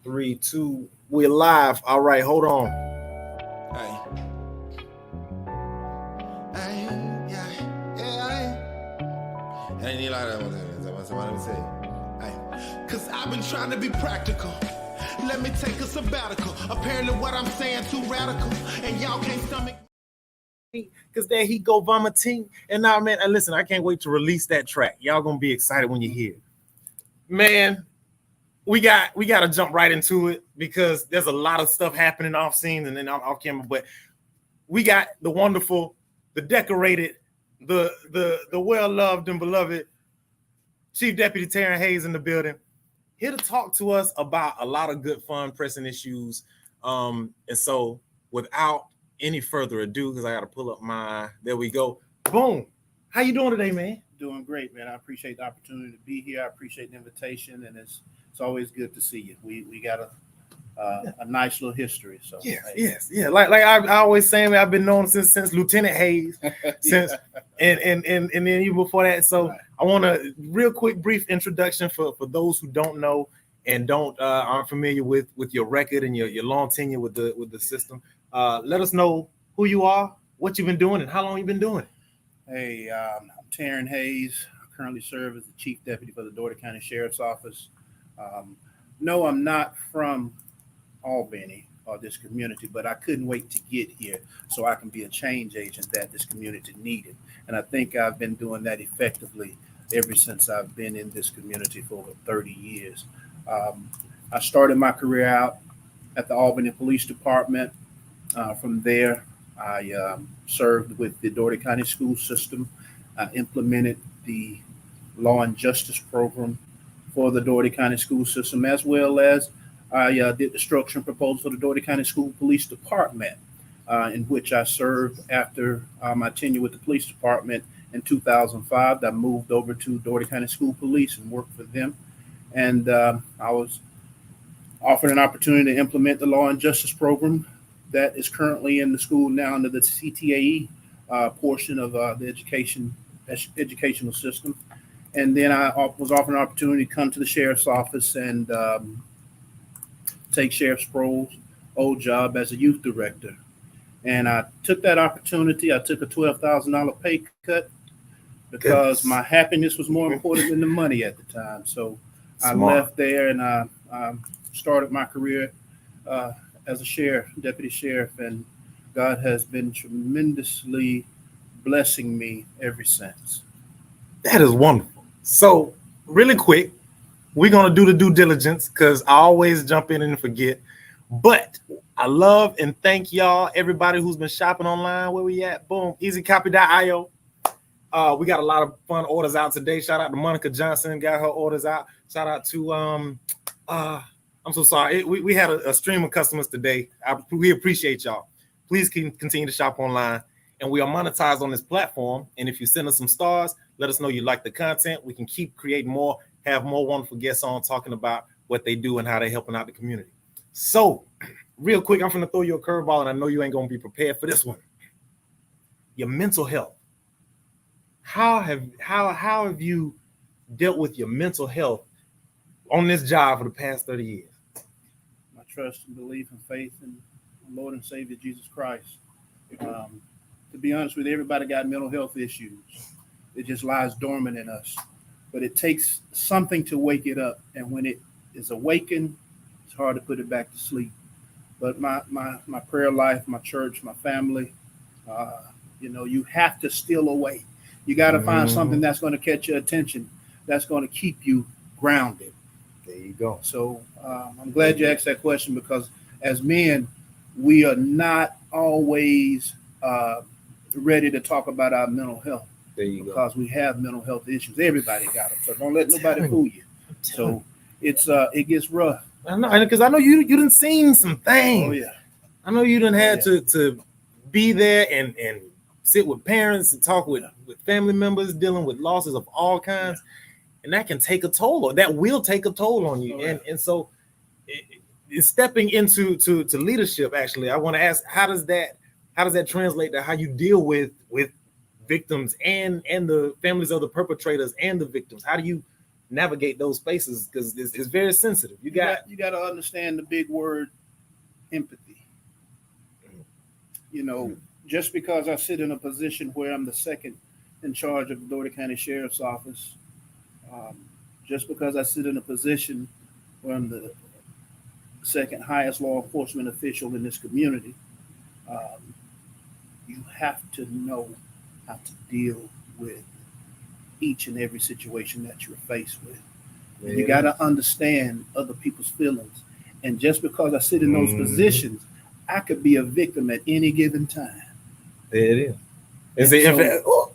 3, 2, we're live. All right, hold on. Hey. I ain't like that one. Somebody say. Hey. Cause I've been trying to be practical. Let me take a sabbatical. Apparently what I'm saying too radical. And y'all can't stomach. Because there he go vomiting. And now, man, and listen, I can't wait to release that track. Y'all gonna be excited when you hear it. Man, we got to jump right into it because there's a lot of stuff happening off scene and then off camera. But we got the wonderful, the decorated, the well-loved and beloved Chief Deputy Terron Hayes in the building, here to talk to us about a lot of good, fun, pressing issues. And so without any further ado, because I got to pull up there we go. Boom. How you doing today, man? Doing great, man. I appreciate the opportunity to be here. I appreciate the invitation, and it's always good to see you. We got a nice little history. So yes. Like I always say, man, I've been known since Lieutenant Hayes, since and then even before that. So right. I want a real quick, brief introduction for those who don't know and aren't familiar with your record and your long tenure with the system. Let us know who you are, what you've been doing, and how long you've been doing it. Hey, I'm Terron Hayes. I currently serve as the Chief Deputy for the Dougherty County Sheriff's Office. No, I'm not from Albany or this community, but I couldn't wait to get here so I can be a change agent that this community needed. And I think I've been doing that effectively ever since I've been in this community for over 30 years. I started my career out at the Albany Police Department. From there, I served with the Dougherty County school system. I implemented the law and justice program for the Dougherty County school system, as well as I did the structure and proposal for the Dougherty County School Police Department, in which I served after my tenure with the police department in 2005. I moved over to Dougherty County School Police and worked for them. And I was offered an opportunity to implement the law and justice program that is currently in the school now under the CTAE portion of the educational system. And then I was offered an opportunity to come to the sheriff's office and take Sheriff Sproul's old job as a youth director. And I took that opportunity. I took a $12,000 pay cut because my happiness was more important than the money at the time. So I left there and I started my career as a deputy sheriff, and God has been tremendously blessing me ever since. That is wonderful. So really quick, we're going to do the due diligence because I always jump in and forget. But I love and thank y'all, everybody who's been shopping online. Where we at? Boom. EasyCopy.io. We got a lot of fun orders out today. Shout out to Monica Johnson, got her orders out. Shout out to I'm so sorry. We had a stream of customers today. We appreciate y'all. Please continue to shop online. And we are monetized on this platform. And if you send us some stars, let us know you like the content. We can keep creating more, have more wonderful guests on talking about what they do and how they're helping out the community. So real quick, I'm going to throw you a curveball, and I know you ain't going to be prepared for this one. Your mental health. How have you dealt with your mental health on this job for the past 30 years? My trust and belief and faith in the Lord and Savior Jesus Christ. To be honest with you, everybody got mental health issues. It just lies dormant in us. But it takes something to wake it up. And when it is awakened, it's hard to put it back to sleep. But my prayer life, my church, my family, you have to steal away. You got to find something that's going to catch your attention, that's going to keep you grounded. There you go. So I'm glad you asked that question, because as men, we are not always ready to talk about our mental health. There you because we have mental health issues. Everybody got them. So don't let nobody fool you. So it gets rough. I know, because I know you done seen some things. Oh yeah. I know you done had to be there and sit with parents and talk with family members dealing with losses of all kinds. Yeah. And that can take a toll, or that will take a toll on you. Oh, yeah. And so it's stepping into leadership. Actually, I want to ask, how does that translate to how you deal with victims and the families of the perpetrators and the victims? How do you navigate those spaces because it's very sensitive. You got to understand the big word empathy. You know, just because I sit in a position where I'm the second in charge of the Dougherty County Sheriff's Office, just because I sit in a position where I'm the second highest law enforcement official in this community, you have to know how to deal with each and every situation that you're faced with. Yeah. You got to understand other people's feelings. And just because I sit in those positions, I could be a victim at any given time. It is.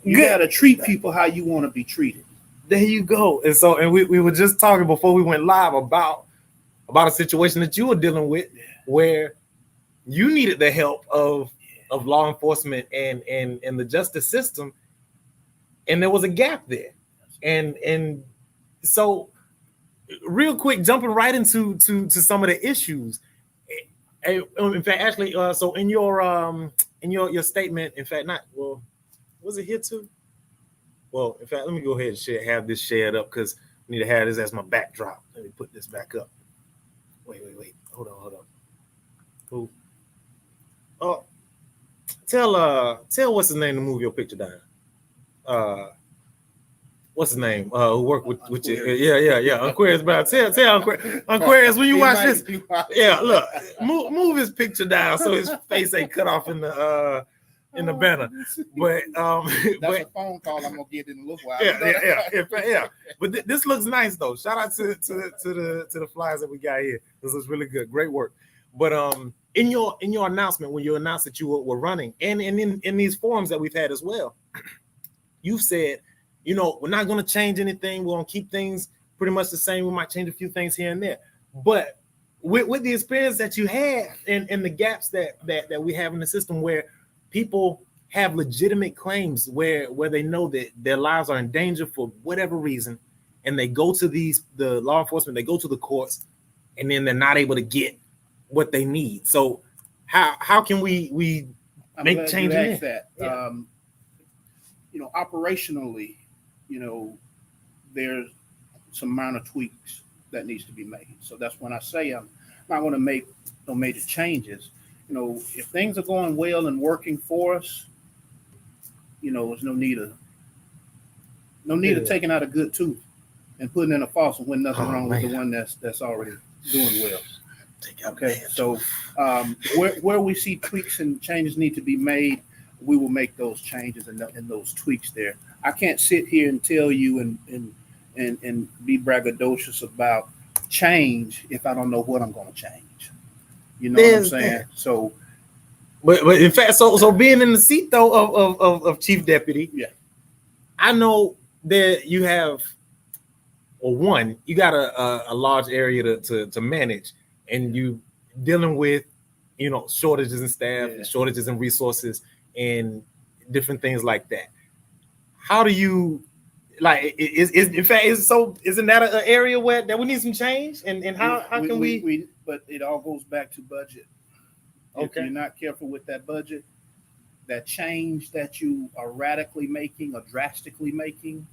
You got to treat people how you want to be treated. There you go. And we were just talking before we went live about a situation that you were dealing with where you needed the help of law enforcement and the justice system, and there was a gap there. And so real quick, jumping right into some of the issues. In fact, actually, so in your statement, in fact, was it here too? Well, in fact, let me go ahead and have this shared up because I need to have this as my backdrop. Let me put this back up. Wait. Hold on. Ooh. Oh, tell what's his name to move your picture down. What's his name? Who worked with you? Yeah. Aquarius, bro. Tell Aquarius when you watch this. Yeah, look, move his picture down so his face ain't cut off in the banner. But that's a phone call I'm gonna get in a little while. Yeah. But this looks nice though. Shout out to the flyers that we got here. This looks really good. Great work. But in your announcement when you announced that you were running, and in these forums that we've had as well, you said, you know, we're not going to change anything. We're going to keep things pretty much the same. We might change a few things here and there. But with the experience that you had and the gaps that we have in the system where people have legitimate claims where they know that their lives are in danger for whatever reason, and they go to the law enforcement, they go to the courts, and then they're not able to get what they need. So how can we make change in that? Yeah. You know, operationally, you know, there's some minor tweaks that needs to be made. So that's when I say I'm not going to make no major changes. You know, if things are going well and working for us, you know, there's no need of taking out a good tooth and putting in a false one when nothing wrong with the one that's already doing well. Okay, so where we see tweaks and changes need to be made, we will make those changes and those tweaks there. I can't sit here and tell you and be braggadocious about change if I don't know what I'm going to change. You know what I'm saying? So, but in fact, so being in the seat though of chief deputy, yeah, I know that you have, you got a large area to manage, and you dealing with, you know, shortages in staff, shortages in resources, and different things like that. How do you isn't that an area that we need some change? And how can we but it all goes back to budget. Okay. If you're not careful with that budget, that change that you are radically making or drastically making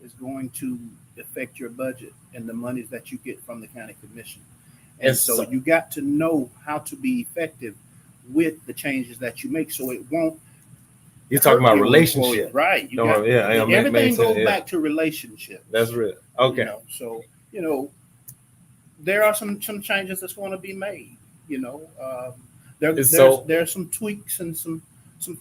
is going to affect your budget and the monies that you get from the county commission. And so you got to know how to be effective with the changes that you make so it won't. You're talking about relationship, right? Everything goes back to relationship. That's real. Okay. You know, so you know, there are some changes that's going to be made. You know, there's some tweaks and some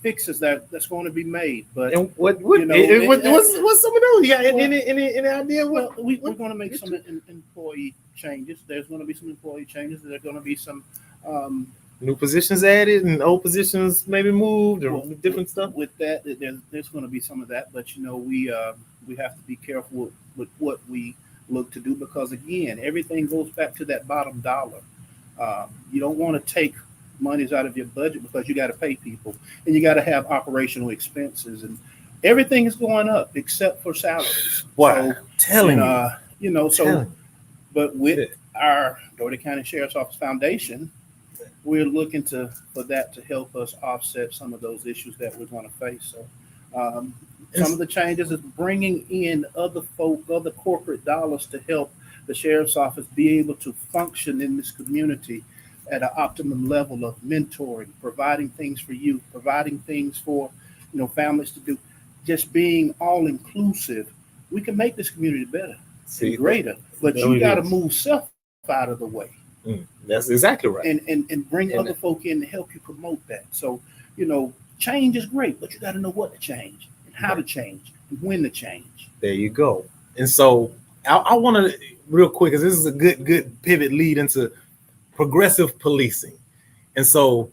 fixes that's going to be made. But and what's some of those? Yeah, any idea? Well, we're going to make some employee changes. There's going to be some employee changes. There's going to be some. New positions added and old positions maybe moved or different stuff. With that, there's going to be some of that, but you know, we have to be careful with what we look to do because again, everything goes back to that bottom dollar. You don't want to take monies out of your budget because you got to pay people and you got to have operational expenses and everything is going up except for salaries. Wow, but with our Dougherty County Sheriff's Office Foundation, we're looking for that to help us offset some of those issues that we're going to face. So Some of the changes is bringing in other corporate dollars to help the sheriff's office be able to function in this community at an optimum level of mentoring, providing things for youth, providing things for families to do, just being all inclusive. We can make this community better and greater, but you got to move self out of the way. That's exactly right. And bring other folk in to help you promote that. So, change is great, but you got to know what to change and how to change and when to change. There you go. And so I want to real quick, because this is a good pivot lead into progressive policing. And so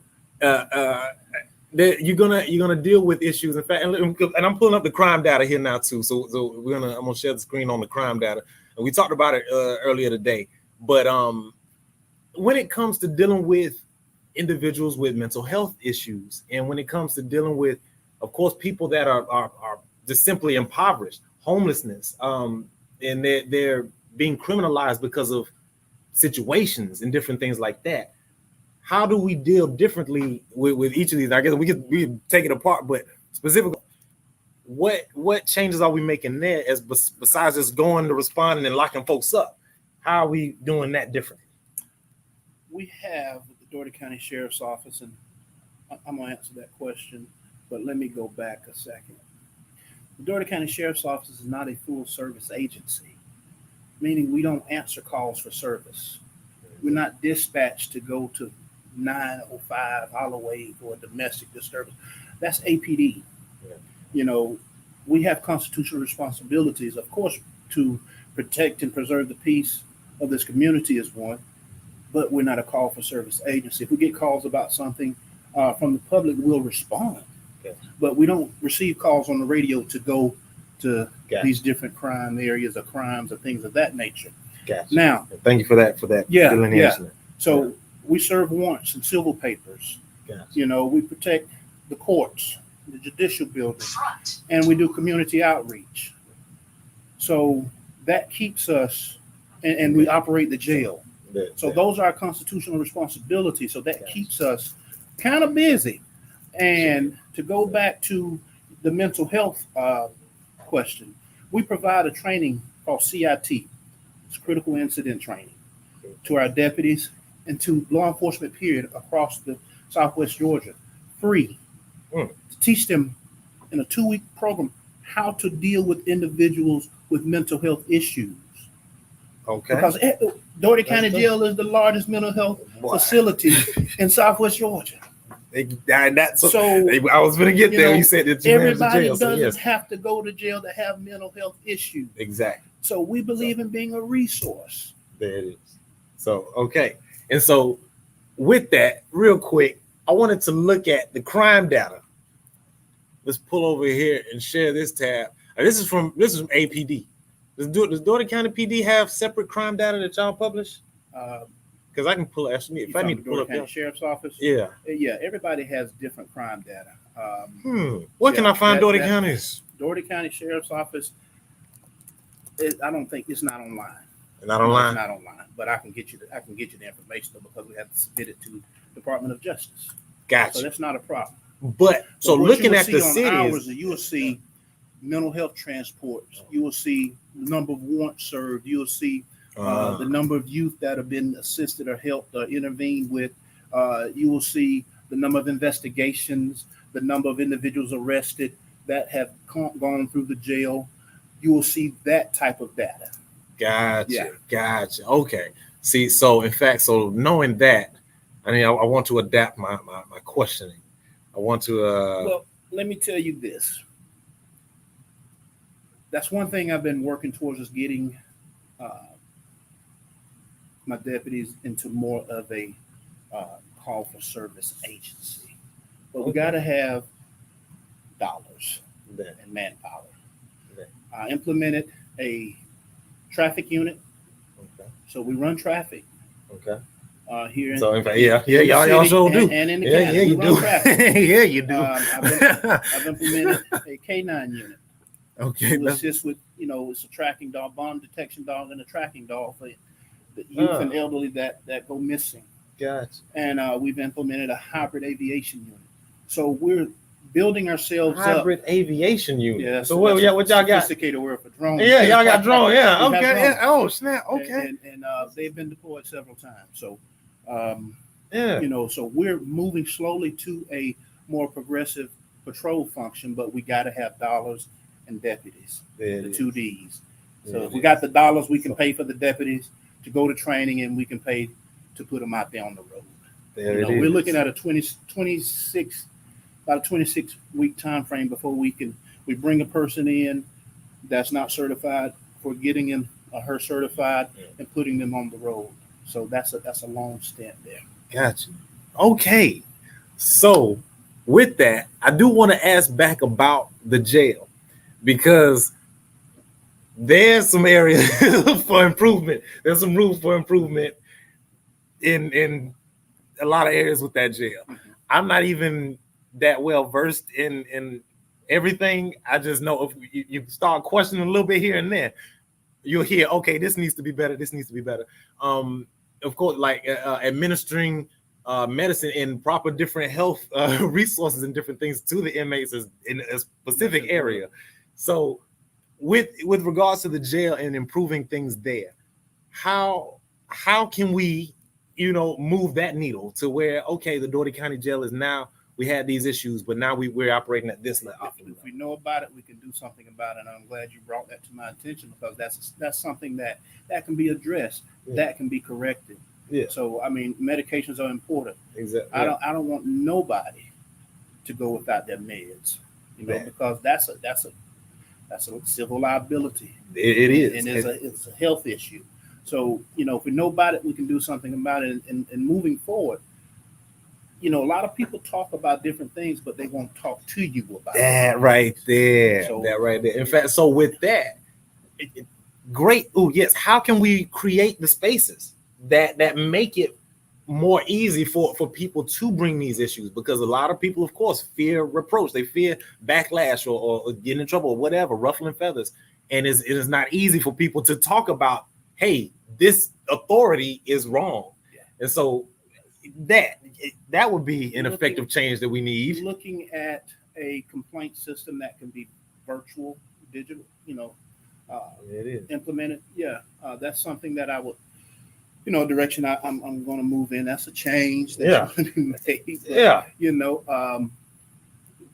you're gonna deal with issues. In fact, and I'm pulling up the crime data here now too. So I'm gonna share the screen on the crime data. And we talked about it earlier today. But when it comes to dealing with individuals with mental health issues, and when it comes to dealing with, of course, people that are just simply impoverished, homelessness, and they're being criminalized because of situations and different things like that. How do we deal differently with each of these? I guess we could take it apart, but specifically, what changes are we making there as besides just going to responding and locking folks up? How are we doing that differently? We have the Dougherty County Sheriff's Office, and I'm going to answer that question, but let me go back a second. The Dougherty County Sheriff's Office is not a full service agency, meaning we don't answer calls for service. We're not dispatched to go to 905 Holloway for a domestic disturbance. That's APD. Yeah. We have constitutional responsibilities, of course, to protect and preserve the peace of this community is one, but we're not a call for service agency. If we get calls about something from the public, we'll respond. Okay. But we don't receive calls on the radio to go to these different crime areas or crimes or things of that nature. Gotcha. Now, thank you for that delineation. Yeah. So we serve warrants and civil papers. Gotcha. We protect the courts, the judicial building, and we do community outreach. So that keeps us, and we operate the jail. So those are our constitutional responsibilities. So that keeps us kind of busy. And to go back to the mental health question, we provide a training called CIT. It's critical incident training to our deputies and to law enforcement period across the Southwest Georgia, free, to teach them in a 2-week program how to deal with individuals with mental health issues. Okay. Because Dougherty County Jail is the largest mental health facility in Southwest Georgia. I was going to get there. You said that everybody doesn't have to go to jail to have mental health issues. Exactly. So we believe in being a resource. There it is. So, okay. And so with that, real quick, I wanted to look at the crime data. Let's pull over here and share this tab. This is from APD. Does Dougherty County PD have separate crime data that y'all publish? Because I can pull it. If I need to pull up the Sheriff's Office. Yeah. Everybody has different crime data. Where can I find Dougherty County's? Dougherty County Sheriff's Office. I don't think it's not online. Not online. It's not online, but I can get you the information because we have to submit it to Department of Justice. Gotcha. So that's not a problem. But so looking at the cities, you will see mental health transports. You will see the number of warrants served. You will see the number of youth that have been assisted or helped or intervened with. You will see the number of investigations, the number of individuals arrested that have gone through the jail. You will see that type of data. Gotcha. Okay. See, so in fact, knowing that, I want to adapt my questioning. I want to. Well, let me tell you this. That's one thing I've been working towards is getting my deputies into more of a call for service agency. But we got to have dollars and manpower. I implemented a traffic unit. Okay. So we run traffic. Okay. Here. Y'all sure do. And in the county, you do. Yeah, you do. I've implemented a K9 unit. Okay. To assist with, it's a tracking dog, bomb detection dog, and a tracking dog for the youth and elderly that go missing. Gotcha. And we've implemented a hybrid aviation unit. So we're building ourselves hybrid aviation unit. Yeah. So what y'all got? Sophisticated word for drones. Yeah, y'all got drone. Yeah. We have Okay. drones. Yeah. Oh snap. Okay. And they've been deployed several times. So, Yeah. you know, so we're moving slowly to a more progressive patrol function, but we got to have dollars and deputies. The 2 Ds. So if we got the dollars, we can pay for the deputies to go to training, and we can pay to put them out there on the road. We're looking at a 26 week time frame before we bring a person in that's not certified, for getting him or her certified and putting them on the road. So that's a long stint there. Gotcha. Okay. So with that, I do want to ask back about the jail, because there's some areas for improvement. There's some room for improvement in a lot of areas with that jail. Mm-hmm. I'm not even that well versed in everything. I just know if you start questioning a little bit here and there, you'll hear, okay, this needs to be better. This needs to be better. Of course, like administering medicine and proper different health resources and different things to the inmates is in a specific area. So with regards to the jail and improving things there, how can we, move that needle to where, okay, the Dougherty County Jail is now, we had these issues, but now we're operating at this level. If we know about it, we can do something about it. And I'm glad you brought that to my attention, because that's something that can be addressed, that can be corrected. Yeah. So I mean, medications are important. Exactly. I don't want nobody to go without their meds, because that's a civil liability. It is, and it's a health issue. So if we know about it, we can do something about it. And moving forward, a lot of people talk about different things, but they won't talk to you about that it. right there. So, that right there. In fact, so with that, great. Oh yes, how can we create the spaces that make it more easy for people to bring these issues? Because a lot of people, of course, fear reproach. They fear backlash or getting in trouble or whatever, ruffling feathers. And it is not easy for people to talk about, hey, this authority is wrong. Yeah. And so that would be an effective change that we need. Looking at a complaint system that can be virtual, digital, it is implemented. Yeah, that's something that I would, direction I'm going to move in. That's a change that you made. But,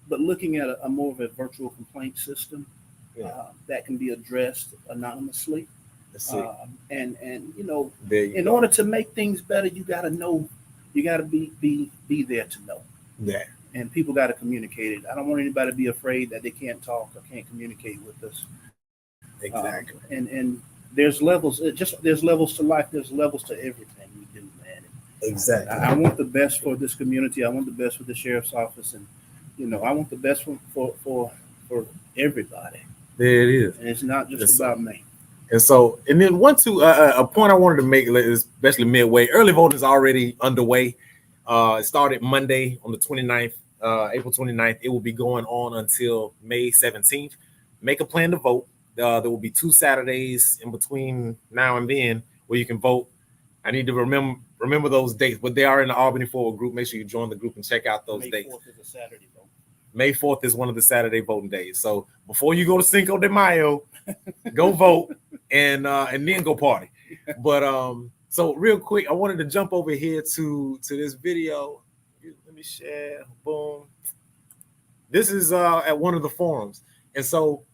but looking at a more of a virtual complaint system that can be addressed anonymously. And in order to make things better, you got to know, you got to be there to know. Yeah. And people got to communicate it. I don't want anybody to be afraid that they can't talk or can't communicate with us. Exactly. And there's levels. There's levels to life. There's levels to everything we do, man. Exactly. I want the best for this community. I want the best for the sheriff's office, and I want the best for everybody. There it is. And it's not just about me. And so, and then a point I wanted to make, especially midway, early voting is already underway. It started Monday on the 29th, April 29th. It will be going on until May 17th. Make a plan to vote. There will be 2 Saturdays in between now and then where you can vote. I need to remember those dates, but they are in the Albany Forward group. Make sure you join the group and check out those dates. May 4th is a Saturday vote. May 4th is one of the Saturday voting days. So before you go to Cinco de Mayo, go vote and then go party. But so real quick, I wanted to jump over here to this video. Let me share. Boom. This is at one of the forums, and so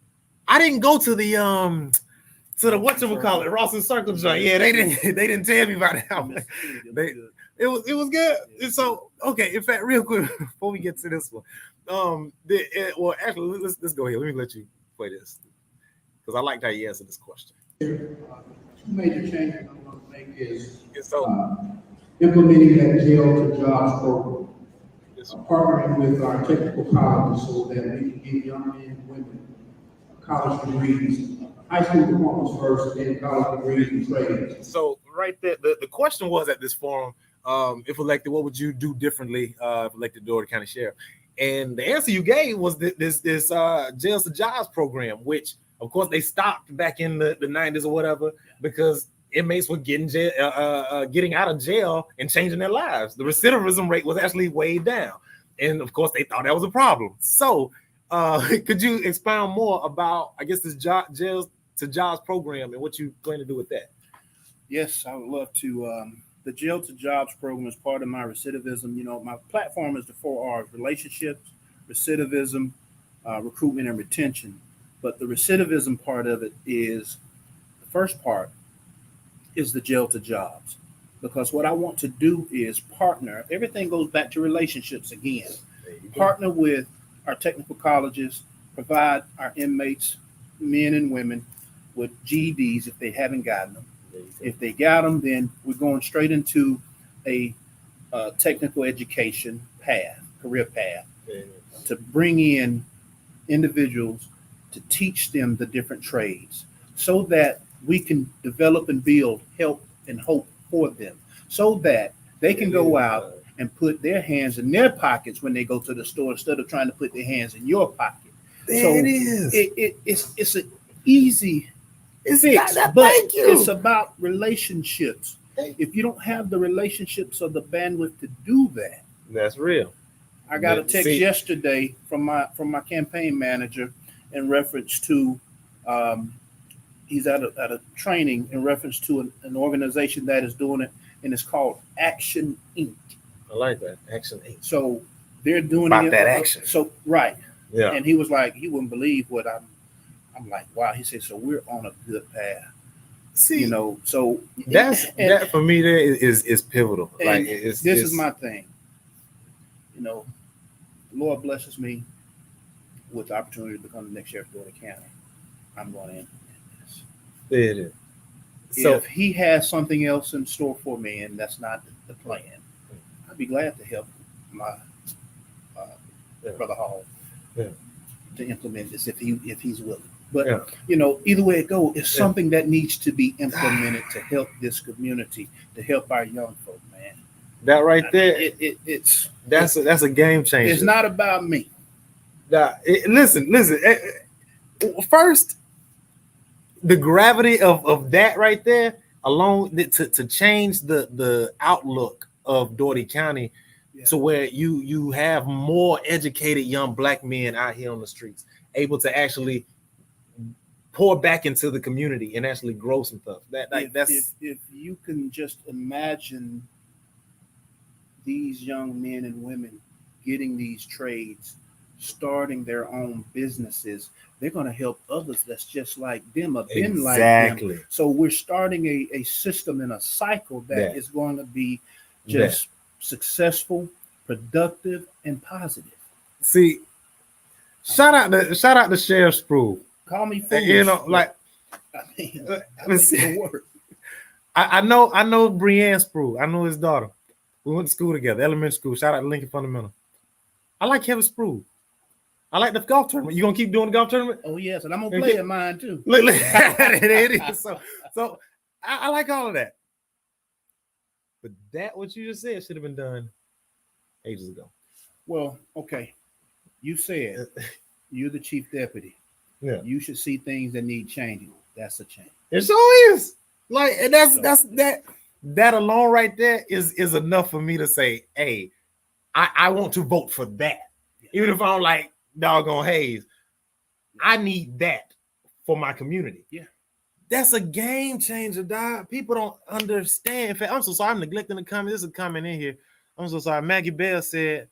I didn't go to the whatchamacallit, Ross and Circle joint. Yeah, they didn't tell me about it. It was good. And so okay, in fact, real quick before we get to this one, actually let's go here. Let me let you play this because I liked how you answered this question. 2 major changes I'm going to make is implementing that jail to jobs program, partnering with our technical colleges so that we can give young men and women college degrees, high school diplomas first, and then college degrees and trades. So right there, the question was at this forum, if elected, what would you do differently if elected Dougherty County Sheriff? And the answer you gave was this jails to jobs program, which of course they stopped back in the 90s or whatever because inmates were getting out of jail and changing their lives. The recidivism rate was actually way down. And of course, they thought that was a problem. So could you expound more about, I guess, this jails to jobs program and what you plan to do with that? Yes, I would love to. The Jail to Jobs program is part of my recidivism. My platform is the 4 R's: relationships, recidivism, recruitment, and retention. But the recidivism part of it is, the first part is the Jail to Jobs. Because what I want to do is partner. Everything goes back to relationships again. Partner with our technical colleges, provide our inmates, men and women, with GEDs if they haven't gotten them. If they got them, then we're going straight into a technical education path, career path, to bring in individuals to teach them the different trades so that we can develop and build help and hope for them, so that they can go out and put their hands in their pockets when they go to the store instead of trying to put their hands in your pocket. There it is. It's an easy fix, but it's about relationships. If you don't have the relationships or the bandwidth to do that, that's real. I got a text yesterday from my campaign manager in reference to he's at a training in reference to an organization that is doing it, and it's called Action Inc. I like that. Action Inc. So they're doing about that action. So right. Yeah. And he was like, he wouldn't believe what I'm like, wow. He said, so we're on a good path. See, so that for me there is pivotal. Like this is my thing. The Lord blesses me with the opportunity to become the next sheriff of Dougherty County. I'm going to implement this. There it is. So if he has something else in store for me, and that's not the plan, I'd be glad to help my brother Hall to implement this if he's willing. But either way it goes, it's something that needs to be implemented to help this community, to help our young folk, man. That right there, that's a game changer. It's not about me. Listen. First, the gravity of that right there alone to change the outlook of Dougherty County to where you have more educated young black men out here on the streets, able to actually pour back into the community and actually grow some stuff. That's if you can just imagine these young men and women getting these trades, starting their own businesses, they're going to help others that's just like them, or been like them. So we're starting a system and a cycle that is going to be just successful, productive, and positive. See, shout out to Sheriff Sproul. Call me foolish. I know Brianne Sproul. I know his daughter. We went to school together, elementary school. Shout out to Lincoln Fundamental. I like Kevin Sproul. I like the golf tournament. You gonna keep doing the golf tournament? Oh yes, and I'm gonna play in mine too. Look. It is. So I like all of that. But that what you just said should have been done ages ago. Well, okay. You said you're the chief deputy. Yeah. You should see things that need changing. That's a change. It sure is. Like, and that alone right there is enough for me to say, hey, I want to vote for that. Yeah. Even if I don't like doggone Hayes, I need that for my community. Yeah. That's a game changer, dog. People don't understand. In fact, I'm so sorry, I'm neglecting the comment. This is a comment in here. I'm so sorry. Maggie Bell said,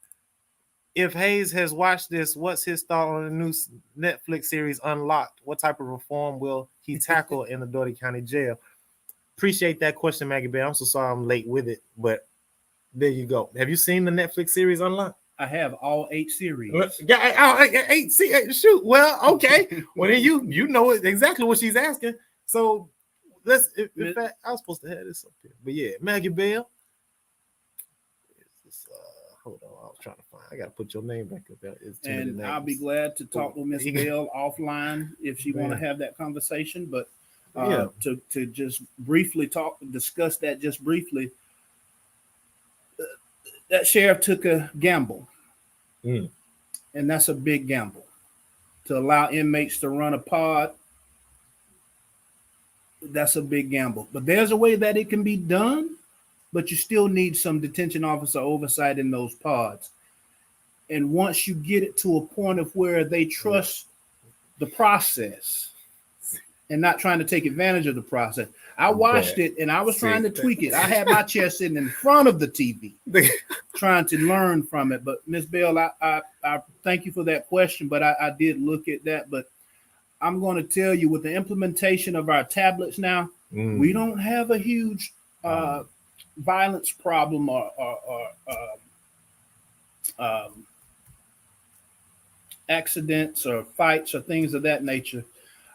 if Hayes has watched this, what's his thought on the new Netflix series Unlocked? What type of reform will he tackle in the Dougherty County Jail? Appreciate that question, Maggie Bell. I'm so sorry I'm late with it, but there you go. Have you seen the Netflix series Unlocked? I have all 8 series. Eight. Shoot. Well, okay. Well, then you know exactly what she's asking. So let's. In fact, I was supposed to have this up here, but yeah, Maggie Bell. Hold on, I was trying to find. I gotta put your name back up there. And I'll be glad to talk with Miss Bell offline if she want to have that conversation. But to just briefly discuss that just briefly. That sheriff took a gamble, and that's a big gamble. To allow inmates to run a pod, that's a big gamble. But there's a way that it can be done, but you still need some detention officer oversight in those pods. And once you get it to a point of where they trust the process and not trying to take advantage of the process. I watched it and I was trying to tweak it. I had my chair sitting in front of the TV trying to learn from it. But Ms. Bell, I thank you for that question, but I did look at that. But I'm going to tell you, with the implementation of our tablets now, we don't have a huge violence problem or accidents or fights or things of that nature.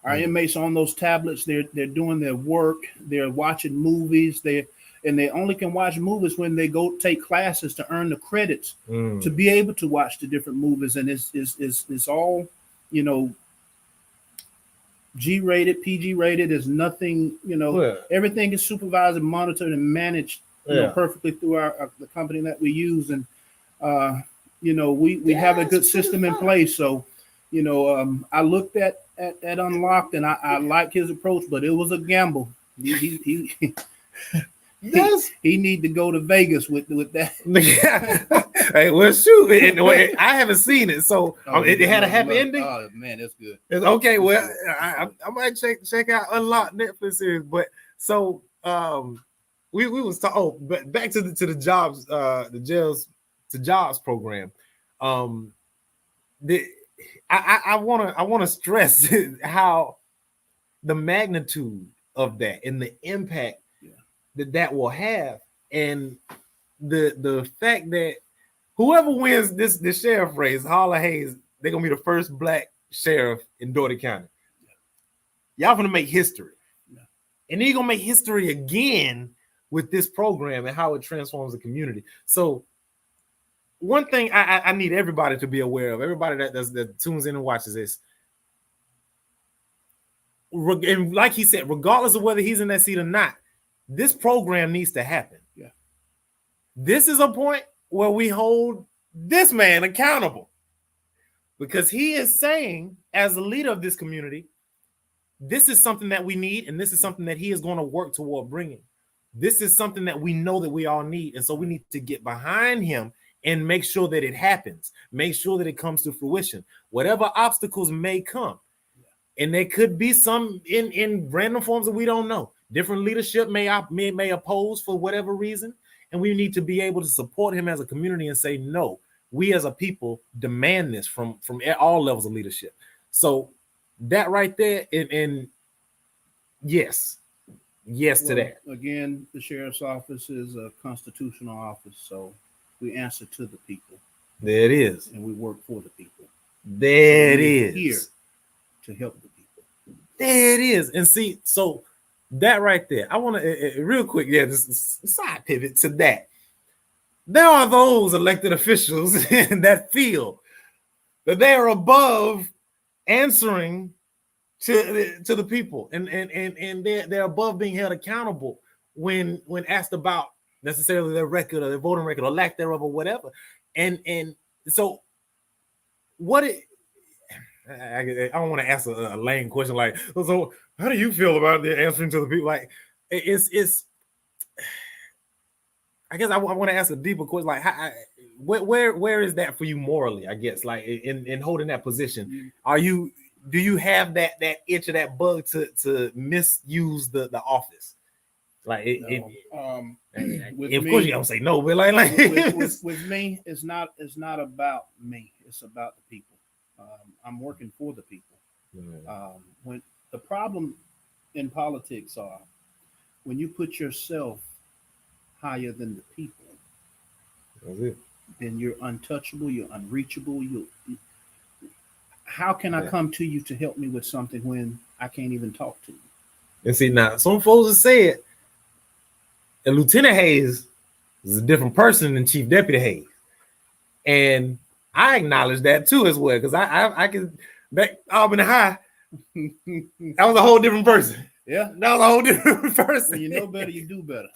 Our inmates on those tablets, they're doing their work, they're watching movies, they only can watch movies when they go take classes to earn the credits to be able to watch the different movies. And it's all, you know, G-rated, PG-rated. There's nothing, you know, everything is supervised and monitored and managed, you know, perfectly through the company that we use. And you know, we have a good system in place. So, you know, I looked at Unlocked and I like his approach, but it was a gamble. He need to go to Vegas with that. Hey, well, shoot. I haven't seen it, so it had a happy ending. Oh man, that's good. It's okay. Well, I might check out Unlocked Netflix series. But so we was talking. Oh, but back to the jobs, the jails to jobs program. I want to stress how the magnitude of that and the impact that will have, and the fact that whoever wins this sheriff race, Terron Hayes, they're gonna be the first black sheriff in Dougherty County. Y'all gonna make history, and then you're gonna make history again with this program and how it transforms the community. So one thing I need everybody to be aware of, everybody that tunes in and watches this, and like he said, regardless of whether he's in that seat or not, this program needs to happen. Yeah. This is a point where we hold this man accountable, because he is saying, as the leader of this community, this is something that we need, and this is something that he is going to work toward bringing. This is something that we know that we all need, and so we need to get behind him and make sure that it happens. Make sure that it comes to fruition, whatever obstacles may come. And there could be some in random forms that we don't know. Different leadership may oppose for whatever reason, and we need to be able to support him as a community and say, no, we as a people demand this from all levels of leadership. So that right there, and yes to that. Again, the sheriff's office is a constitutional office, so we answer to the people. There it is. And we work for the people. There it is. Here to help the people. There it is. And see, so that right there, I want to real quick, this side pivot to that. There are those elected officials that feel that they are above answering to the people, and they're above being held accountable when asked about necessarily their record or their voting record or lack thereof or whatever. And so what I don't want to ask a lame question like, so how do you feel about the answering to the people? Like it's I guess I want to ask a deeper question, like where is that for you morally? I guess, like in holding that position, do you have that itch or that bug to misuse the office? Like of course you don't say no, but like with me, it's not about me. It's about the people. I'm working for the people. When the problem in politics are when you put yourself higher than the people, then you're untouchable, you're unreachable. How can I come to you to help me with something when I can't even talk to you? And see, now some folks have said, and Lieutenant Hayes is a different person than Chief Deputy Hayes, and I acknowledge that too as well, because I can back Albany High. That was a whole different person. Yeah, that was a whole different person. When you know better, you do better.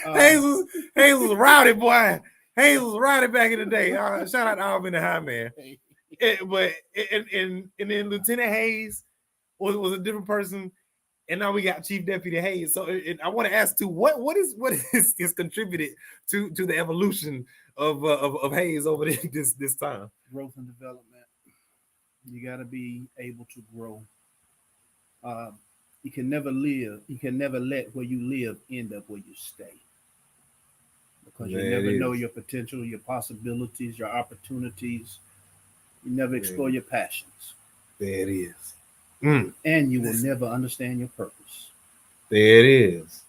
Hayes was rowdy, boy. Hayes was rowdy back in the day. Shout out to Albany High, man. But then Lieutenant Hayes was a different person, and now we got Chief Deputy Hayes. So I want to ask too, what is contributed to the evolution of Hayes over this time? Growth and development. You got to be able to grow. You can never let where you live end up where you stay. Because you never know your potential, your possibilities, your opportunities. You never explore your passions. There it is. And you will never understand your purpose. There it is.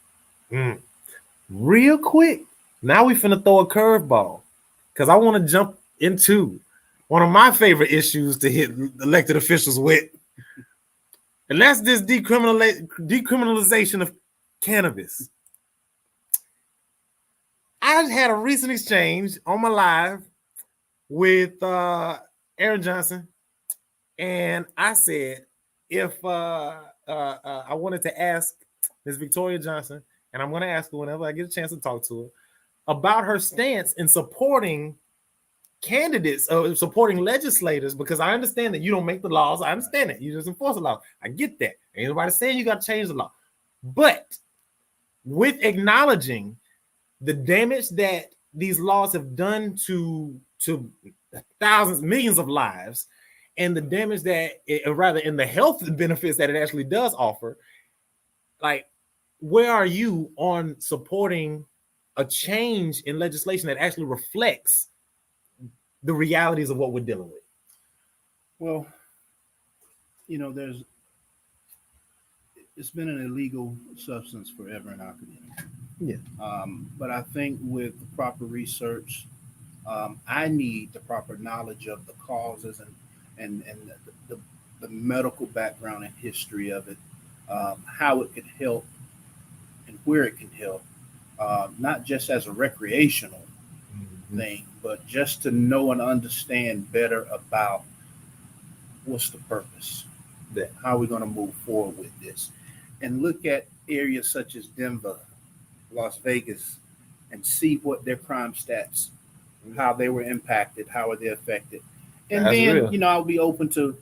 Real quick, now we finna throw a curveball because I want to jump into one of my favorite issues to hit elected officials with, and that's this decriminalization of cannabis. I had a recent exchange on my live with Aaron Johnson, and I said if I wanted to ask Ms. Victoria Johnson, and I'm going to ask her whenever I get a chance to talk to her, about her stance in supporting candidates, supporting legislators, because I understand that you don't make the laws. I understand that. You just enforce the law. I get that. Ain't nobody saying you got to change the law. But with acknowledging the damage that these laws have done to thousands, millions of lives, and the damage that, in the health benefits that it actually does offer, like, where are you on supporting a change in legislation that actually reflects the realities of what we're dealing with? Well, it's been an illegal substance forever in our community. Yeah. But I think with the proper research, I need the proper knowledge of the causes and the medical background and history of it, how it could help and where it can help, not just as a recreational thing, but just to know and understand better about what's the purpose, how we're going to move forward with this, and look at areas such as Denver, Las Vegas, and see what their crime stats, how they were impacted, how are they affected. And that's then real. I'll be open to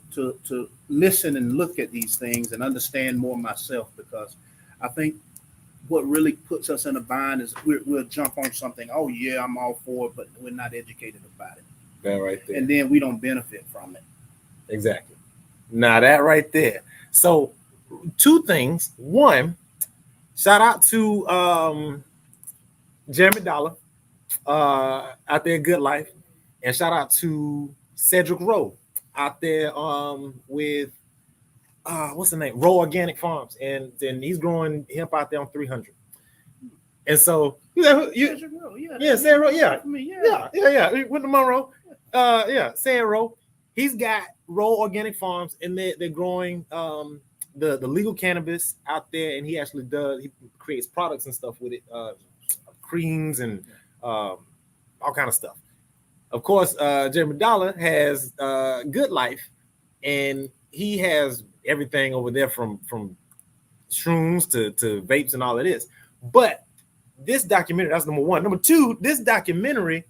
listen and look at these things and understand more myself, because I think what really puts us in a bind is we'll jump on something. Oh yeah, I'm all for it, but we're not educated about it. That right there. And then we don't benefit from it. Exactly. Now that right there. So two things. One, shout out to Jeremy Dollar out there, Good Life, and shout out to Cedric Rowe out there with what's the name? Rowe Organic Farms, and he's growing hemp out there on 300. And so Cedric Rowe, Rowe, yeah, with the Monroe, Cedric Rowe. He's got Rowe Organic Farms, and they're growing the legal cannabis out there, and he creates products and stuff with it, creams and all kind of stuff. Of course, Jeremy Dollar has Good Life, and he has everything over there from shrooms to vapes and all of this. But this documentary, that's number one. Number two, this documentary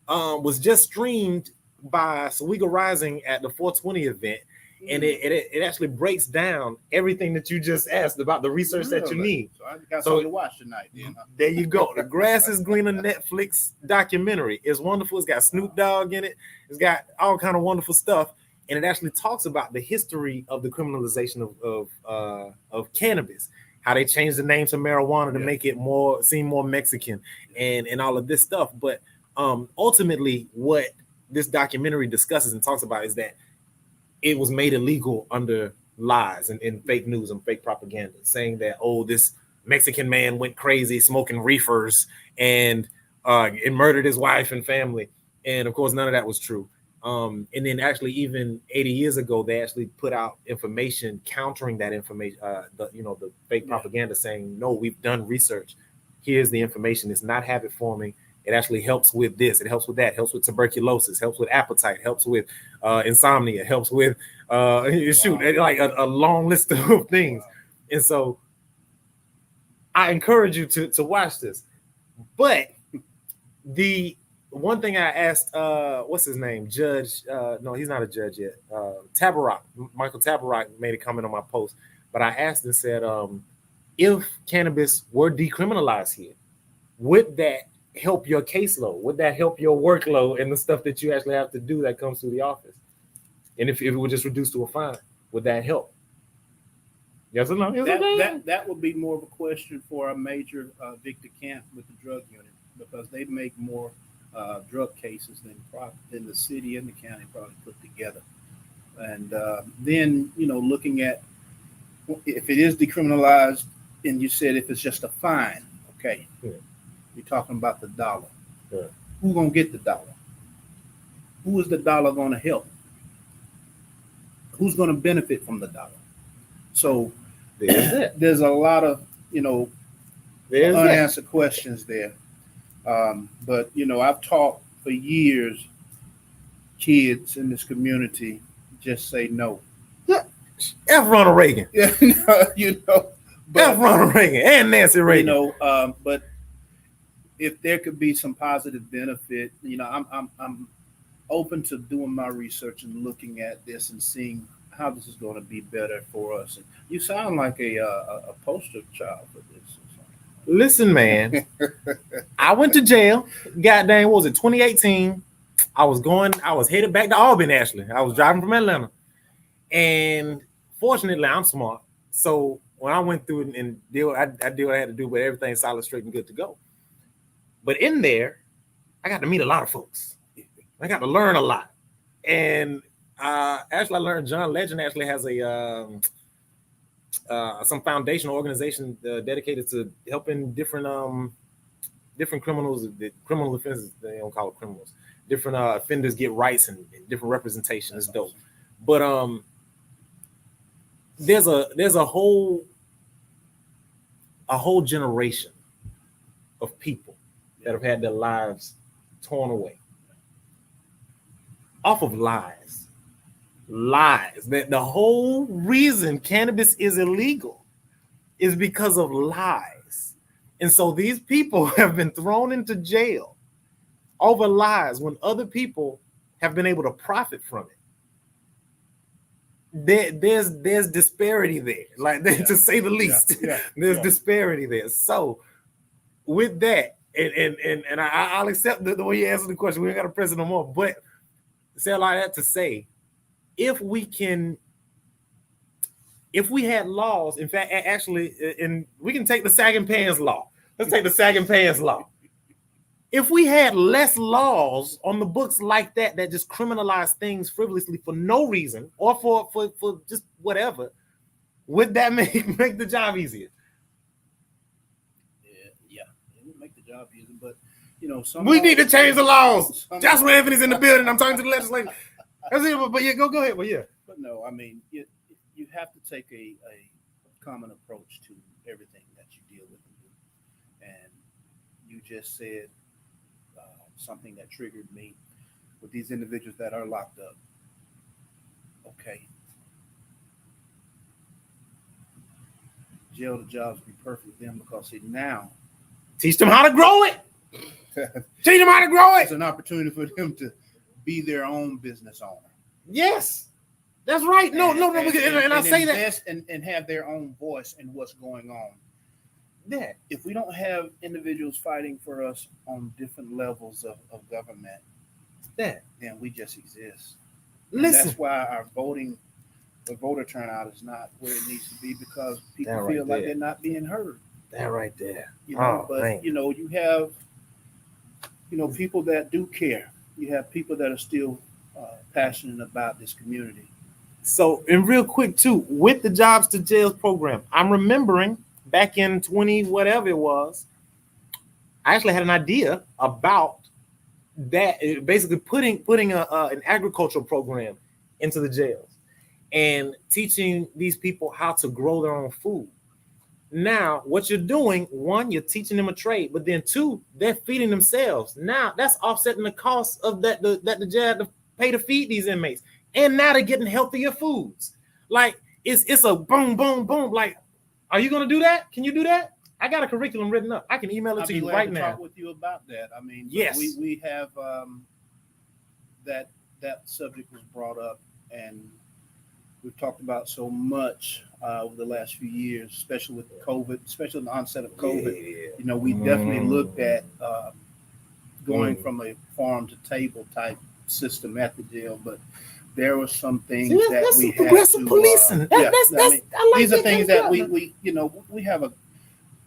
was just streamed by Sawega Rising at the 420 event, and it actually breaks down everything that you just asked about the research that you need. So I got something to watch tonight. There you go. The Grass is Greener Netflix documentary is wonderful. It's got Snoop Dogg in it. It's got all kind of wonderful stuff, and it actually talks about the history of the criminalization of cannabis, how they changed the name to marijuana to make it seem more Mexican, and all of this stuff. But ultimately, what this documentary discusses and talks about is that it was made illegal under lies and fake news and fake propaganda, saying that, this Mexican man went crazy smoking reefers and murdered his wife and family. And of course, none of that was true. And then actually, even 80 years ago, they actually put out information countering that information, the fake propaganda, saying, no, we've done research. Here's the information. It's not habit forming. It actually helps with this. It helps with that. Helps with tuberculosis. Helps with appetite. Helps with insomnia. Helps with like a long list of things. And so I encourage you to watch this. But the one thing I asked, what's his name? Judge? No, he's not a judge yet. Tabarrok. Michael Tabarrok made a comment on my post. But I asked and said, if cannabis were decriminalized here, would that help your caseload? Would that help your workload and the stuff that you actually have to do that comes through the office? And if it were just reduced to a fine, would that help? Yes or no? That would be more of a question for a major Victor Camp with the drug unit, because they make more drug cases than the city and the county probably put together. And then, looking at if it is decriminalized, and you said if it's just a fine, okay, yeah. You're talking about the dollar. Yeah. Who's going to get the dollar? Who is the dollar going to help? Who's going to benefit from the dollar? So there's a lot of, unanswered questions there. But, I've taught for years, kids in this community just say no. F. Ronald Reagan. But, F. Ronald Reagan and Nancy Reagan. But if there could be some positive benefit, I'm open to doing my research and looking at this and seeing how this is going to be better for us. And you sound like a poster child for this. Listen, man, I went to jail. Goddamn, what was it, 2018? I was headed back to Albany, actually. I was driving from Atlanta. And fortunately, I'm smart. So when I went through and I did what I had to do, but everything solid, straight, and good to go. But in there, I got to meet a lot of folks. I got to learn a lot. And actually, I learned John Legend actually has some foundational organization dedicated to helping different criminals, criminal offenses, they don't call it criminals, different offenders get rights and different representation. It's dope. But there's a whole generation of people that have had their lives torn away off of lies. That the whole reason cannabis is illegal is because of lies. And so these people have been thrown into jail over lies when other people have been able to profit from it. There's disparity there, to say the least. There's disparity there. So with that, and I'll accept the way you answer the question. We ain't got to press it no more. But say a lot of that to say, if we had laws, in fact, actually, and we can take the sagging pants law. Let's take the sagging pants law. If we had less laws on the books like that just criminalize things frivolously for no reason or for just whatever, would that make the job easier? Yeah, it would make the job easier. But we need to change the laws. Joshua Anthony's in the building. I'm talking to the legislature. That's it. But yeah, go ahead. But yeah. But no, I mean, you have to take a common approach to everything that you deal with. And you just said something that triggered me with these individuals that are locked up. Okay. Jail to jobs be perfect for them because now teach them how to grow it. Teach them how to grow it. It's an opportunity for them to be their own business owner. Yes, that's right. No. And I say that and have their own voice in what's going on. Yeah. If we don't have individuals fighting for us on different levels of government, then we just exist. Listen, that's why the voter turnout is not where it needs to be, because people feel like they're not being heard. That right there. You have people that do care. You have people that are still passionate about this community. So, and real quick too, with the Jobs to Jails program, I'm remembering back in 20 whatever it was, I actually had an idea about that, basically putting an agricultural program into the jails and teaching these people how to grow their own food. Now, what you're doing, one, you're teaching them a trade, but then two, they're feeding themselves. Now, that's offsetting the cost of that the jail had to pay to feed these inmates. And now they're getting healthier foods. Like, it's a boom, boom, boom. Like, are you going to do that? Can you do that? I got a curriculum written up. I can email it to you right now. Talk with you about that. I mean, yes, we have that subject was brought up, and we've talked about so much over the last few years, especially with COVID, especially the onset of COVID. Yeah. You know, we definitely looked at going from a farm to table type system at the jail, but there were some things that we had to. Policing. These are things that we you know, we have a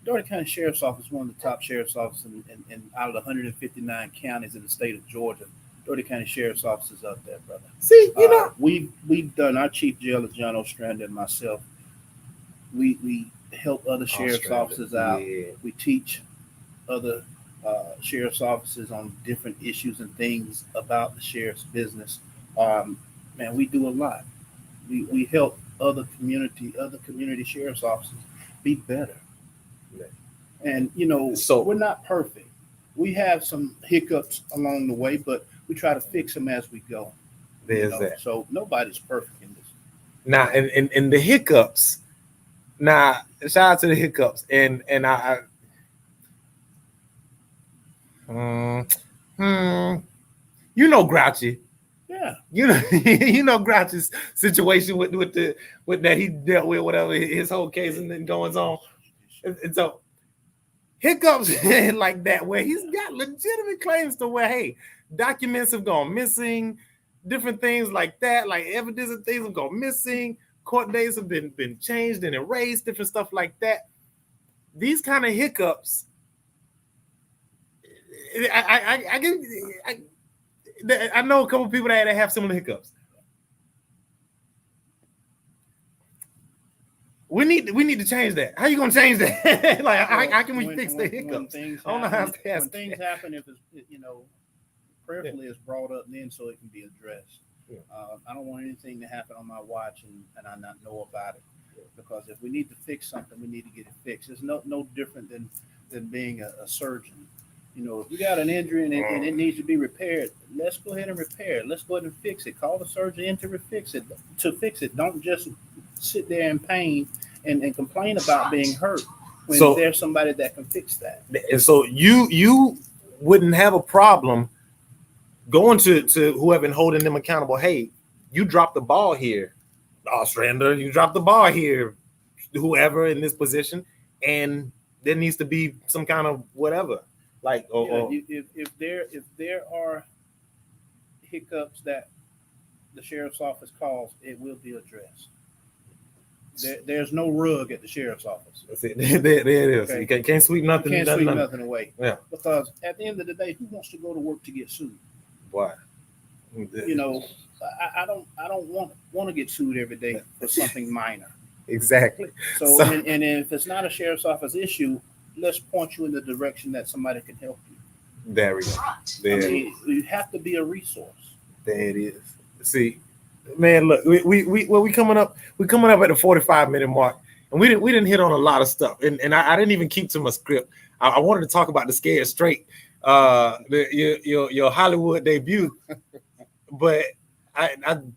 Dougherty County Sheriff's Office, one of the top sheriff's offices in out of the 159 counties in the state of Georgia. Dougherty County Sheriff's Office is up there, brother. See, you know, we've done, our chief jailer John Ostrander and myself. We help other sheriff's offices out. Yeah. We teach other sheriff's offices on different issues and things about the sheriff's business. Man, we do a lot. We help other community sheriff's offices be better. Yeah. And you know, so we're not perfect. We have some hiccups along the way, but we try to fix them as we go. There's that. So nobody's perfect in this. Now, and the hiccups. Now, shout out to the hiccups, and I you know Grouchy. Yeah. You know Grouchy's situation with that he dealt with, whatever his whole case and then goings on. And so hiccups like that, where he's got legitimate claims to where, hey, documents have gone missing, different things like that, like evidence and things have gone missing, court dates have been changed and erased, different stuff like that. These kind of hiccups, I know a couple people that have similar hiccups. We need to change that. How you gonna change that? Like, how can we fix the hiccups? When things happen, if it's, you know, prayerfully it's brought up then so it can be addressed. Yeah. I don't want anything to happen on my watch and I not know about it. Yeah. Because if we need to fix something, we need to get it fixed. It's no different than being a surgeon. You know, if you got an injury and it needs to be repaired, let's go ahead and repair it. Let's go ahead and fix it. Call the surgeon in to fix it. Don't just sit there in pain and complain about being hurt when there's somebody that can fix that. And so you wouldn't have a problem going to whoever and holding them accountable. Hey, you dropped the ball here, Ostrander. You dropped the ball here, whoever in this position, and there needs to be some kind of whatever. Like, if there are hiccups that the sheriff's office calls, it will be addressed. There's no rug at the sheriff's office. That's it. There it is. Okay. You can't sweep nothing. You can't sweep nothing away. Yeah. Because at the end of the day, who wants to go to work to get sued? Why? You know, I don't want to get sued every day for something minor. Exactly. So and if it's not a sheriff's office issue, let's point you in the direction that somebody can help you. There we go. You have to be a resource. There it is. See, man, look, we coming up at the 45-minute mark, and we didn't hit on a lot of stuff, and I didn't even keep to my script. I wanted to talk about the Scared Straight, your Hollywood debut, but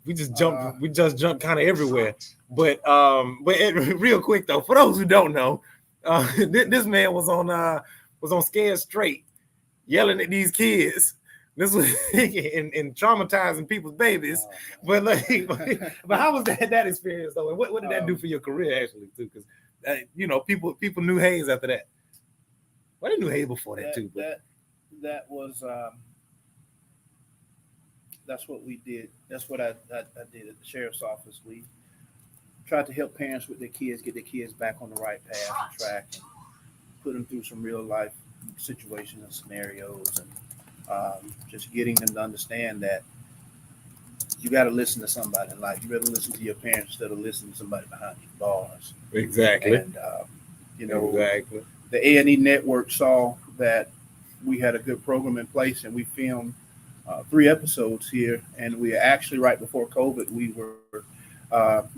we just jumped kind of everywhere. But real quick though, for those who don't know, this man was on Scared Straight, yelling at these kids. This was and traumatizing people's babies. But how was that experience though? And what did that do for your career actually too? Because you know, people knew Hayes after that. Well, they knew Hayes before that too. But that was that's what we did. That's what I did at the sheriff's office. We tried to help parents with their kids, get their kids back on the right path and track, and put them through some real life situations and scenarios, and just getting them to understand that you got to listen to somebody in life. You better listen to your parents instead of listening to somebody behind these bars. Exactly. And you know, exactly. The A&E network saw that we had a good program in place, and we filmed 3 episodes here. And we actually, right before COVID, we were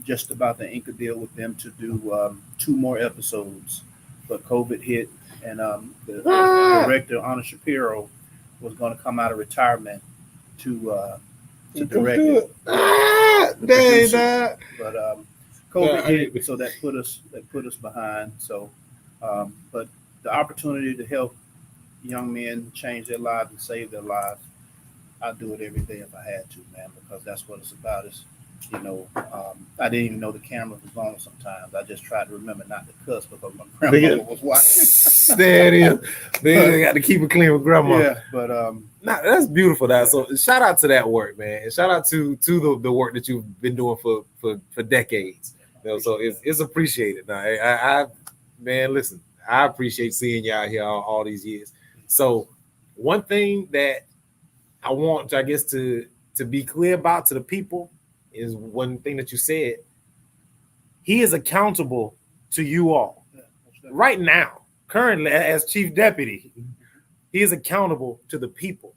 just about to ink a deal with them to do 2 more episodes, but COVID hit, and the director, Anna Shapiro, was going to come out of retirement to direct it. But COVID hit, so that put us behind. So, but the opportunity to help young men change their lives and save their lives, I'd do it every day if I had to, man, because that's what it's about. Is I didn't even know the camera was on sometimes. I just tried to remember not to cuss because my grandma was watching. There it is. They got to keep it clean with grandma. Yeah, but that's beautiful. That so shout out to that work, man, and shout out to the work that you've been doing for decades. So it's appreciated. Now, I man, listen, I appreciate seeing you out here all these years. So one thing that I want, I guess, to be clear about to the people is one thing that you said. He is accountable to you all right now, currently as chief deputy. He is accountable to the people.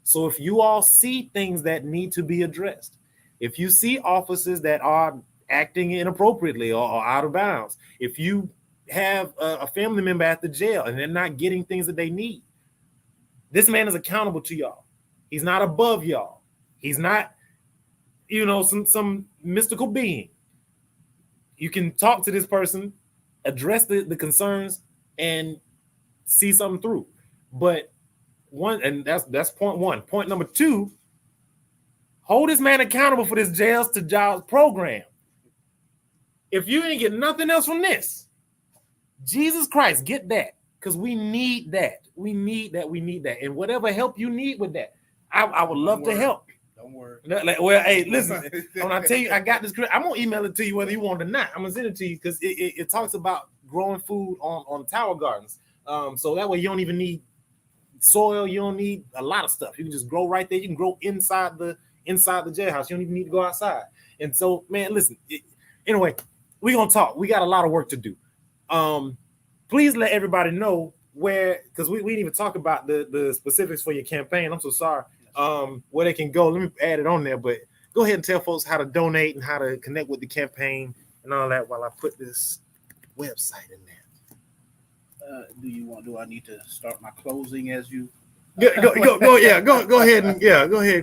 So if you all see things that need to be addressed, if you see officers that are acting inappropriately or out of bounds, if you have a family member at the jail and they're not getting things that they need, this man is accountable to y'all. He's not above y'all. He's not, some mystical being. You can talk to this person, address the concerns, and see something through. But that's point one. Point number two, hold this man accountable for this jails to jobs program. If you ain't get nothing else from this, Jesus Christ, get that. Because we need that. We need that. And whatever help you need with that, I would love to help. Don't worry. Well, hey, listen, when I tell you I got this, I'm going to email it to you whether you want it or not. I'm going to send it to you because it talks about growing food on tower gardens. So that way you don't even need soil. You don't need a lot of stuff. You can just grow right there. You can grow inside the jailhouse. You don't even need to go outside. And so, man, listen, anyway, we're going to talk. We got a lot of work to do. Please let everybody know where, because we didn't even talk about the specifics for your campaign. I'm so sorry. Where they can go. Let me add it on there, but go ahead and tell folks how to donate and how to connect with the campaign and all that while I put this website in there. Do I need to start my closing as you? Go ahead and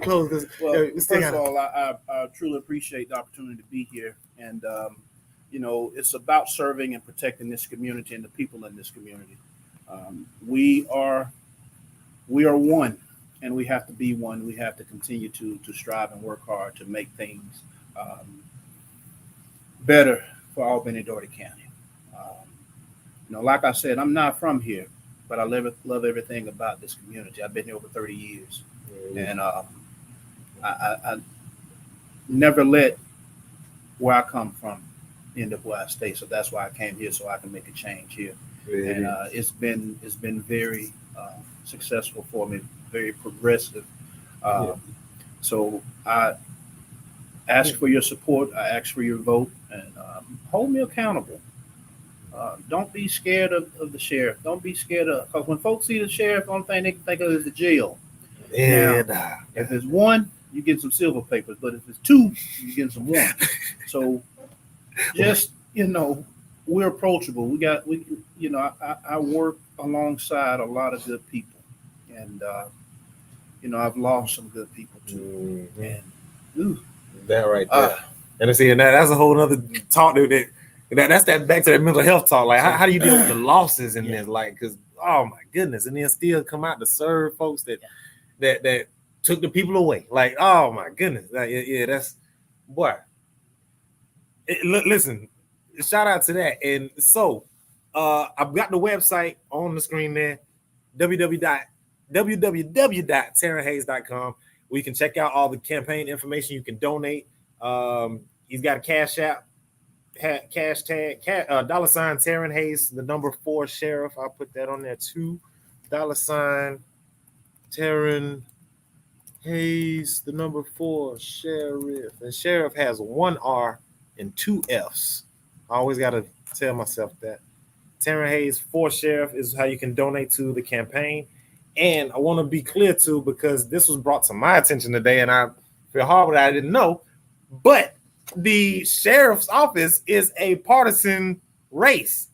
close. Well, first of all, I truly appreciate the opportunity to be here, and it's about serving and protecting this community and the people in this community. We are one. And we have to be one. We have to continue to strive and work hard to make things better for Albany, Dougherty County. Like I said, I'm not from here, but I love everything about this community. I've been here over 30 years, and I never let where I come from end up where I stay. So that's why I came here, so I can make a change here. And it's been very successful for me. Very progressive. So I ask for your support. I ask for your vote, and hold me accountable. Don't be scared of the sheriff. Don't be scared because when folks see the sheriff, the only thing they can think of is the jail. Now, if it's one, you get some silver papers, but if it's two, you get some one. So just, we're approachable. I work alongside a lot of good people, and I've lost some good people too. And that right there. And that's a whole other talk that's back to that mental health talk. Like how do you deal with the losses in this? Like, because oh my goodness, and then still come out to serve folks that took the people away. Like, oh my goodness. Like, that's boy. Listen, shout out to that. And so I've got the website on the screen there, www.terronhayes.com, where you can check out all the campaign information. You can donate. He's got a cash app, cash tag, $ Terron Hayes, the number 4 sheriff. I'll put that on there too. $ Terron Hayes, the number 4 sheriff. And sheriff has 1 R and 2 F's. I always got to tell myself that. Terron Hayes 4 sheriff is how you can donate to the campaign. And I want to be clear too, because this was brought to my attention today, and I feel horrible that I didn't know. But the sheriff's office is a partisan race.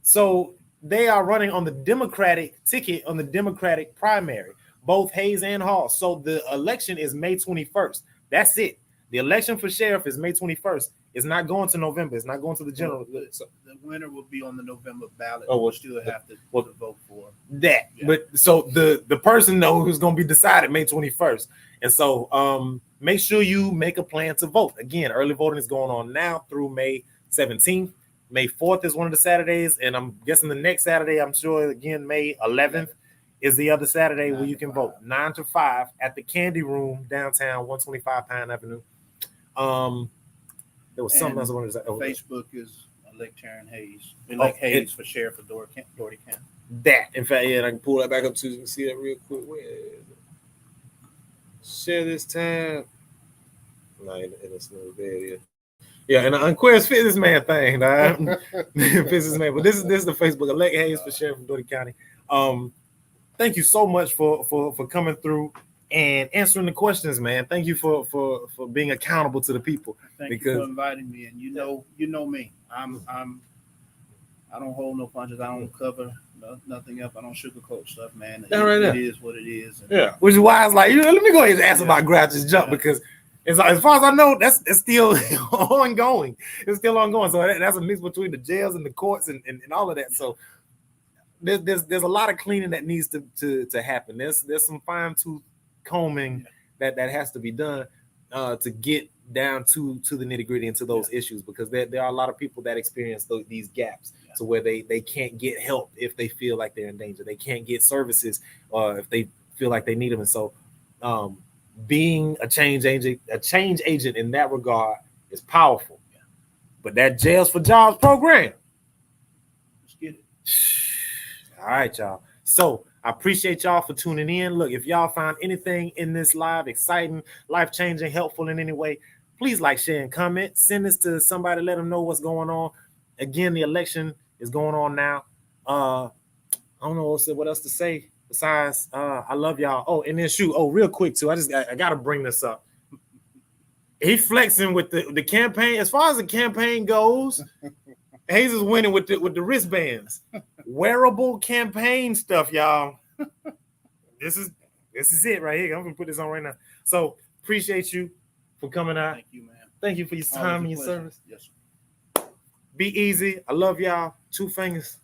So they are running on the Democratic ticket on the Democratic primary, both Hayes and Hall. So the election is May 21st. That's it. The election for sheriff is May 21st. It's not going to November. It's not going to the general. So the winner will be on the November ballot. Oh, we'll still have to vote for that. Yeah. But so the person though who's going to be decided May 21st. And so make sure you make a plan to vote. Again, early voting is going on now through May 17th. May 4th is one of the Saturdays, and I'm guessing the next Saturday, I'm sure, again, May 11th is the other Saturday where you can vote. 9 to 5 at the Candy Room downtown, 125 Pine Avenue. There was something else I wanted to say. Facebook is elect Terron Hayes. Elect Hayes for sheriff of Doherty County. That, in fact, yeah, and I can pull that back up too. You can see that real quick. Where is it? Share this tab. No, it's not there. Yeah, and the Unquest Fitness Man thing, Fitness Man. But this is the Facebook elect Hayes for sheriff of Doherty County. Thank you so much for coming through and answering the questions, man. Thank you for being accountable to the people. Thank you for inviting me, and you know me. I don't hold no punches. I don't cover nothing up. I don't sugarcoat stuff, man. It is what it is. Yeah, which is why I was like, let me go ahead and ask about Grouch's jump because as far as I know, it's still ongoing. It's still ongoing. So that's a mix between the jails and the courts and all of that. Yeah. So there's a lot of cleaning that needs to happen. There's some fine-tooth combing that has to be done to get down to the nitty-gritty and to those issues, because there are a lot of people that experience these gaps to where they can't get help if they feel like they're in danger. They can't get services if they feel like they need them. And so being a change agent in that regard is powerful. Yeah. But that Jails for Jobs program, let's get it. All right, y'all. So I appreciate y'all for tuning in. Look, if y'all found anything in this live exciting, life-changing, helpful in any way, please like, share, and comment. Send this to somebody, let them know what's going on. Again, the election is going on now. I don't know what else to say besides I love y'all. Oh, and then real quick too. I gotta bring this up. He flexing with the campaign. As far as the campaign goes, Hayes is winning with the wristbands. Wearable campaign stuff, y'all. This is it right here. I'm gonna put this on right now. So appreciate you for coming out. Thank you, man. Thank you for your time and your service. Yes, sir. Be easy. I love y'all. 2 fingers.